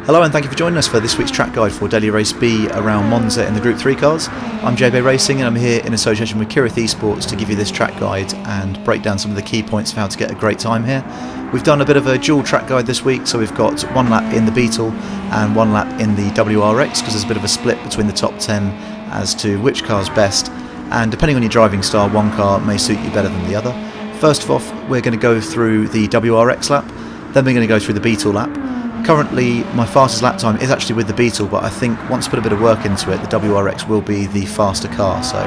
Hello and thank you for joining us for this week's track guide for Daily Race B around Monza in the Group 3 cars. I'm JB Racing and I'm here in association with Kireth eSports to give you this track guide and break down some of the key points of how to get a great time here. We've done a bit of a dual track guide this week, so we've got one lap in the Beetle and one lap in the WRX because there's a bit of a split between the top 10 as to which car's best, and depending on your driving style, one car may suit you better than the other. First off, we're going to go through the WRX lap, then we're going to go through the Beetle lap. Currently my fastest lap time is actually with the Beetle, but I think once I put a bit of work into it, the WRX will be the faster car. So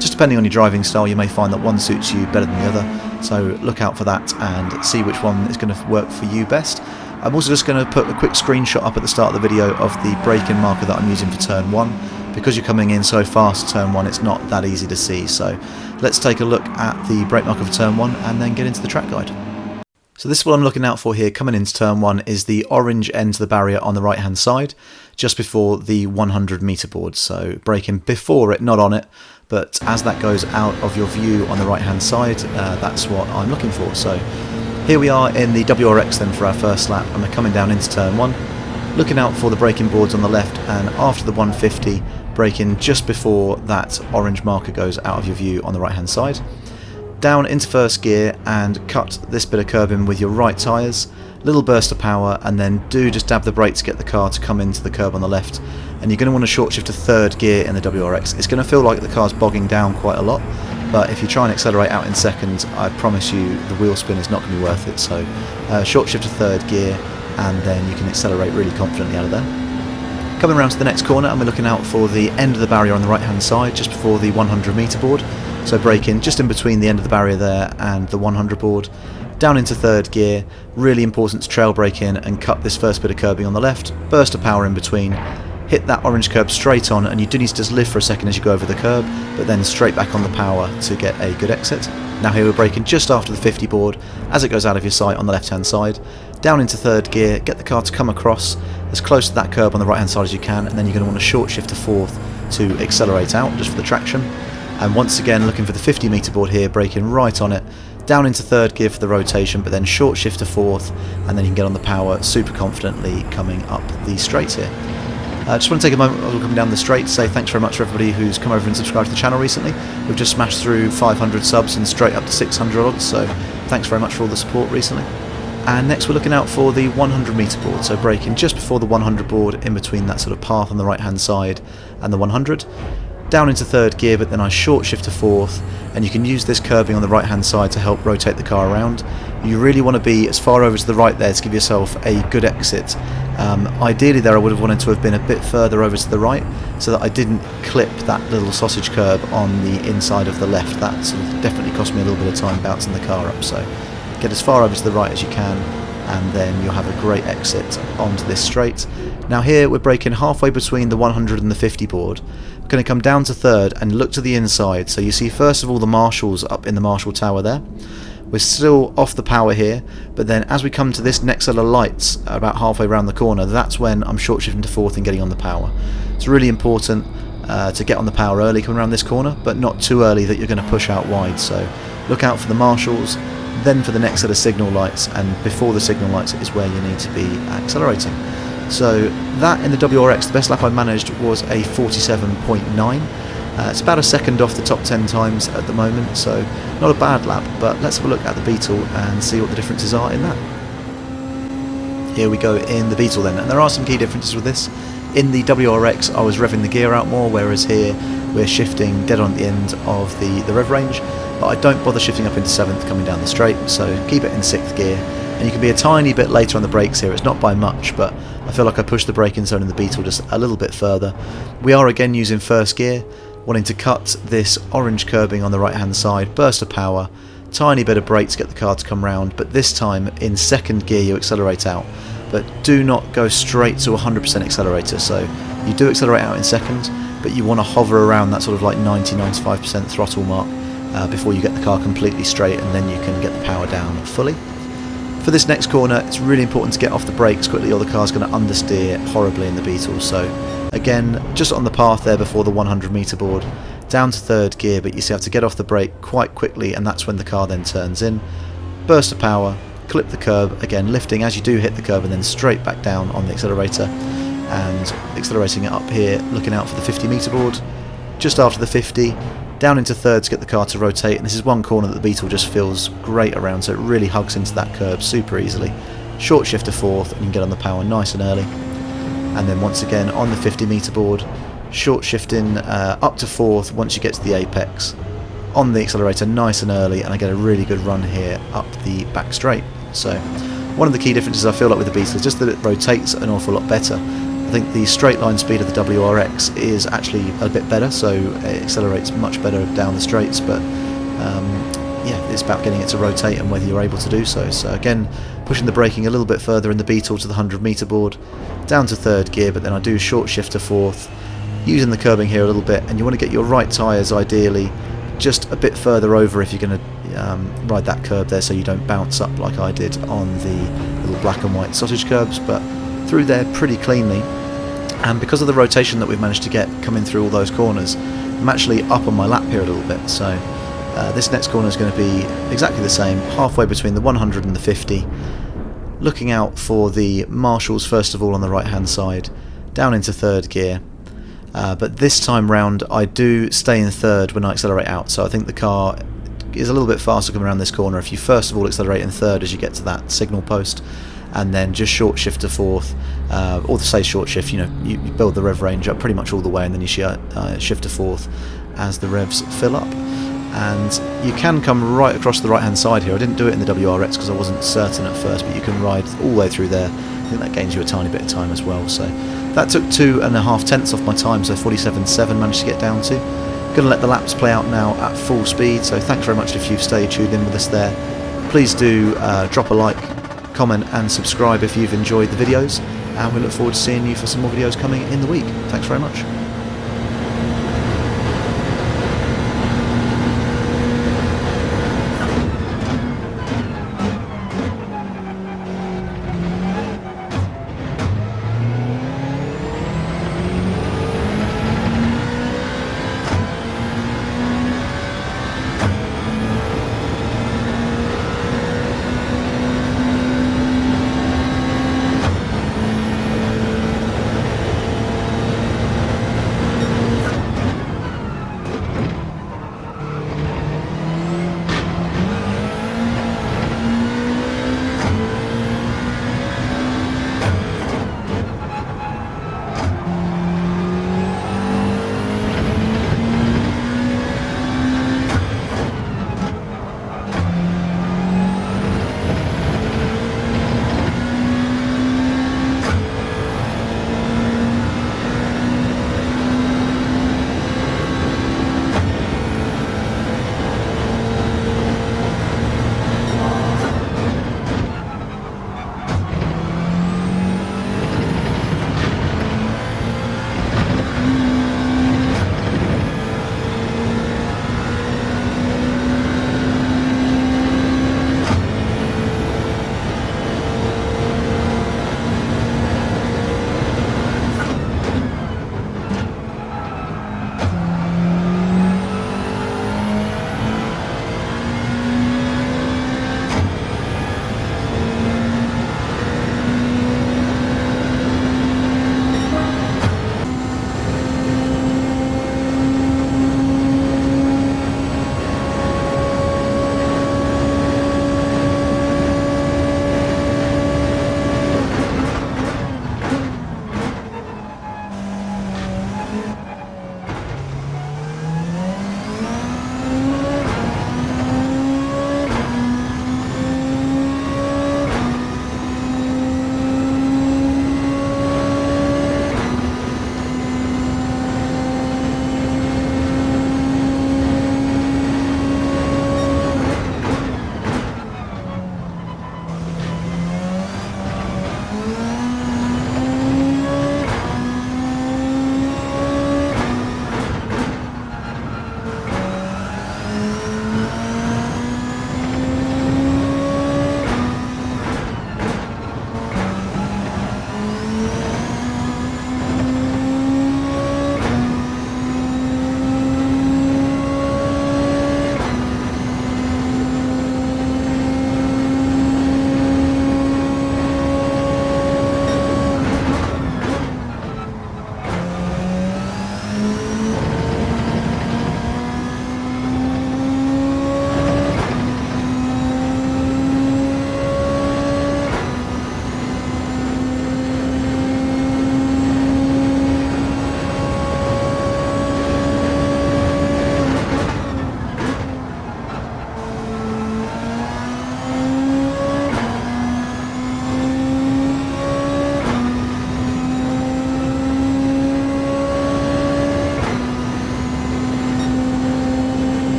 just depending on your driving style, you may find that one suits you better than the other, so look out for that and see which one is going to work for you best. I'm also just going to put a quick screenshot up at the start of the video of the braking marker that I'm using for turn 1. Because you're coming in so fast turn 1, it's not that easy to see, so let's take a look at the brake marker for turn 1 and then get into the track guide. So this is what I'm looking out for here coming into turn 1 is the orange end to the barrier on the right hand side, just before the 100 metre board. So braking before it, not on it, but as that goes out of your view on the right hand side, that's what I'm looking for. So here we are in the WRX then for our first lap, and we're coming down into turn 1, looking out for the braking boards on the left, and after the 150, braking just before that orange marker goes out of your view on the right hand side. Down into first gear and cut this bit of curbing with your right tyres, little burst of power, and then do just dab the brake to get the car to come into the curb on the left. And you're going to want to short shift to third gear in the WRX. It's going to feel like the car's bogging down quite a lot, but if you try and accelerate out in second, I promise you the wheel spin is not going to be worth it. So short shift to third gear and then you can accelerate really confidently out of there. Coming around to the next corner, and we're looking out for the end of the barrier on the right hand side just before the 100 metre board. So braking just in between the end of the barrier there and the 100 board, down into third gear. Really important to trail brake in and cut this first bit of curbing on the left, burst of power in between, hit that orange curb straight on, and you do need to just lift for a second as you go over the curb, but then straight back on the power to get a good exit. Now here we're braking just after the 50 board as it goes out of your sight on the left hand side, down into third gear, get the car to come across as close to that curb on the right hand side as you can, and then you're going to want to short shift to fourth to accelerate out just for the traction. And once again looking for the 50 metre board here, braking right on it, down into third gear for the rotation, but then short shift to fourth, and then you can get on the power super confidently coming up the straight here. I just want to take a moment while we're coming down the straight to say thanks very much for everybody who's come over and subscribed to the channel recently. We've just smashed through 500 subs and straight up to 600 odds, so thanks very much for all the support recently. And next we're looking out for the 100 metre board, so braking just before the 100 board in between that sort of path on the right hand side and the 100. Down into third gear, but then I short shift to fourth, and you can use this curbing on the right hand side to help rotate the car around. You really want to be as far over to the right there to give yourself a good exit. Ideally there I would have wanted to have been a bit further over to the right so that I didn't clip that little sausage curb on the inside of the left. That sort of definitely cost me a little bit of time bouncing the car up, so get as far over to the right as you can and then you'll have a great exit onto this straight. Now here we're braking halfway between the 100 and the 50 board. We're going to come down to third and look to the inside, so you see first of all the marshals up in the marshal tower there. We're still off the power here, but then as we come to this next set of lights about halfway around the corner, that's when I'm short shifting to fourth and getting on the power. It's really important to get on the power early coming around this corner, but not too early that you're going to push out wide, so look out for the marshals, then for the next set of signal lights, and before the signal lights is where you need to be accelerating. So that in the WRX, the best lap I managed was a 47.9. It's about a second off the top 10 times at the moment, so not a bad lap, but let's have a look at the Beetle and see what the differences are in that. Here we go in the Beetle then, and there are some key differences with this. In the WRX I was revving the gear out more, whereas here we're shifting dead on the end of the rev range, but I don't bother shifting up into 7th coming down the straight, so keep it in 6th gear. And you can be a tiny bit later on the brakes here, it's not by much, but I feel like I pushed the braking zone in the Beetle just a little bit further. We are again using first gear, wanting to cut this orange curbing on the right hand side, burst of power, tiny bit of brake to get the car to come round, but this time in second gear you accelerate out. But do not go straight to 100% accelerator, so you do accelerate out in second, but you want to hover around that sort of like 90-95% throttle mark before you get the car completely straight, and then you can get the power down fully. For this next corner, it's really important to get off the brakes quickly or the car's going to understeer horribly in the Beetle. So again, just on the path there before the 100 metre board, down to third gear, but you see have to get off the brake quite quickly, and that's when the car then turns in. Burst of power, clip the curb, again lifting as you do hit the curb and then straight back down on the accelerator and accelerating it up here, looking out for the 50 metre board. Just after the 50, down into third to get the car to rotate, and this is one corner that the Beetle just feels great around, so it really hugs into that curb super easily. Short shift to fourth and you can get on the power nice and early. And then once again on the 50 metre board, short shifting up to fourth once you get to the apex. On the accelerator nice and early, and I get a really good run here up the back straight. So one of the key differences I feel like with the Beetle is just that it rotates an awful lot better. I think the straight line speed of the WRX is actually a bit better, so it accelerates much better down the straights, but yeah, it's about getting it to rotate and whether you're able to do so. So again, pushing the braking a little bit further in the Beetle to the 100 metre board, down to third gear, but then I do short shift to fourth, using the curbing here a little bit, and you want to get your right tyres ideally just a bit further over if you're going to ride that curb there, so you don't bounce up like I did on the little black and white sausage curbs, but through there pretty cleanly. And because of the rotation that we've managed to get coming through all those corners, I'm actually up on my lap here a little bit, so this next corner is going to be exactly the same, halfway between the 100 and the 50, looking out for the marshals first of all on the right hand side, down into third gear, but this time round I do stay in third when I accelerate out, so I think the car is a little bit faster coming around this corner if you first of all accelerate in third as you get to that signal post, and then just short shift to fourth, or say short shift, you know, you build the rev range up pretty much all the way, and then you shift to fourth as the revs fill up. And you can come right across the right hand side here. I didn't do it in the WRX because I wasn't certain at first, but you can ride all the way through there. I think that gains you a tiny bit of time as well. So that took 2.5 tenths off my time, so 47.7 managed to get down to. Going to let the laps play out now at full speed, so thanks very much if you've stayed tuned in with us there. Please do drop a like, comment and subscribe if you've enjoyed the videos, and we look forward to seeing you for some more videos coming in the week. Thanks very much.